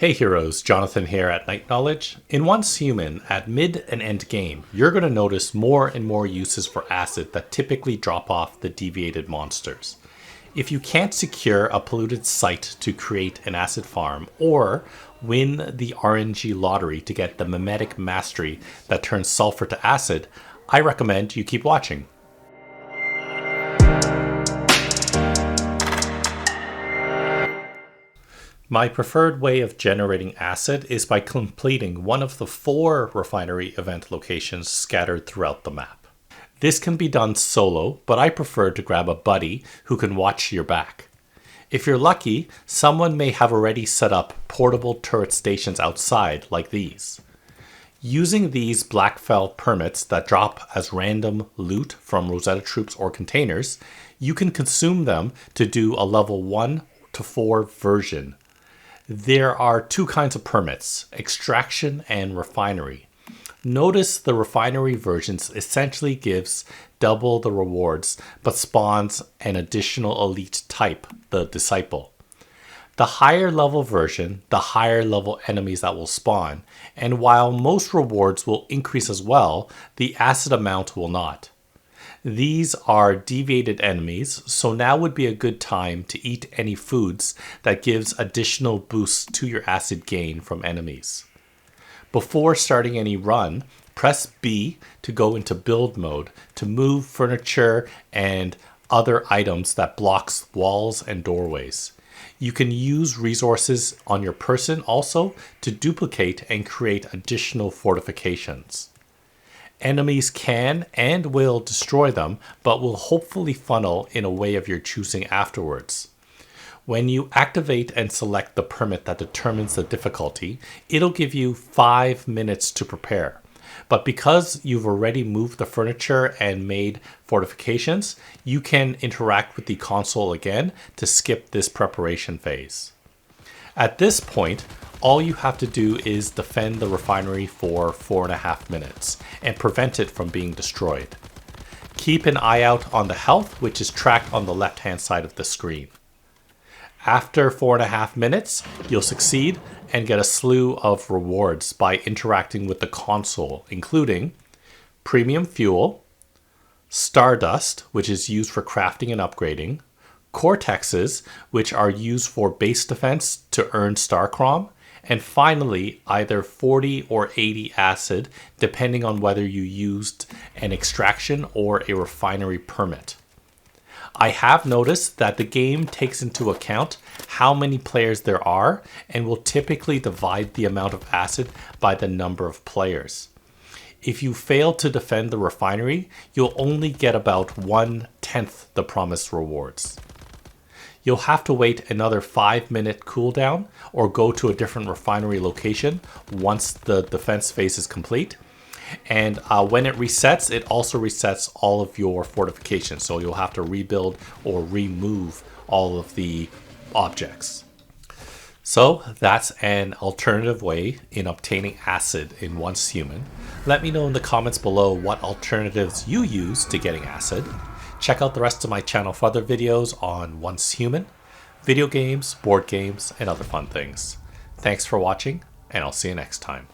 Hey heroes, Jonathan here at Night Knowledge. In Once Human, at mid and end game, you're going to notice more and more uses for acid that typically drop off the deviated monsters. If you can't secure a polluted site to create an acid farm, or win the RNG lottery to get the mimetic mastery that turns sulfur to acid, I recommend you keep watching. My preferred way of generating acid is by completing one of the 4 refinery event locations scattered throughout the map. This can be done solo, but I prefer to grab a buddy who can watch your back. If you're lucky, someone may have already set up portable turret stations outside like these. Using these black felt permits that drop as random loot from Rosetta troops or containers, you can consume them to do a level 1 to 4 version. There are 2 kinds of permits, extraction and refinery. Notice the refinery versions essentially gives double the rewards, but spawns an additional elite type, the disciple. The higher level version, the higher level enemies that will spawn, and while most rewards will increase as well, the acid amount will not. These are deviated enemies, so now would be a good time to eat any foods that gives additional boosts to your acid gain from enemies. Before starting any run, press B to go into build mode to move furniture and other items that blocks walls and doorways. You can use resources on your person also to duplicate and create additional fortifications. Enemies can and will destroy them, but will hopefully funnel in a way of your choosing afterwards. When you activate and select the permit that determines the difficulty, it'll give you 5 minutes to prepare. But because you've already moved the furniture and made fortifications, you can interact with the console again to skip this preparation phase. At this point, all you have to do is defend the refinery for 4.5 minutes and prevent it from being destroyed. Keep an eye out on the health, which is tracked on the left-hand side of the screen. After 4.5 minutes, you'll succeed and get a slew of rewards by interacting with the console, including premium fuel, stardust, which is used for crafting and upgrading, cortexes, which are used for base defense to earn starcrom, and finally either 40 or 80 acid, depending on whether you used an extraction or a refinery permit. I have noticed that the game takes into account how many players there are and will typically divide the amount of acid by the number of players. If you fail to defend the refinery, you'll only get about 1/10 the promised rewards. You'll have to wait another 5-minute cooldown or go to a different refinery location once the defense phase is complete. And when it resets, it also resets all of your fortifications. So you'll have to rebuild or remove all of the objects. So that's an alternative way in obtaining acid in Once Human. Let me know in the comments below what alternatives you use to getting acid. Check out the rest of my channel for other videos on Once Human, video games, board games, and other fun things. Thanks for watching, and I'll see you next time.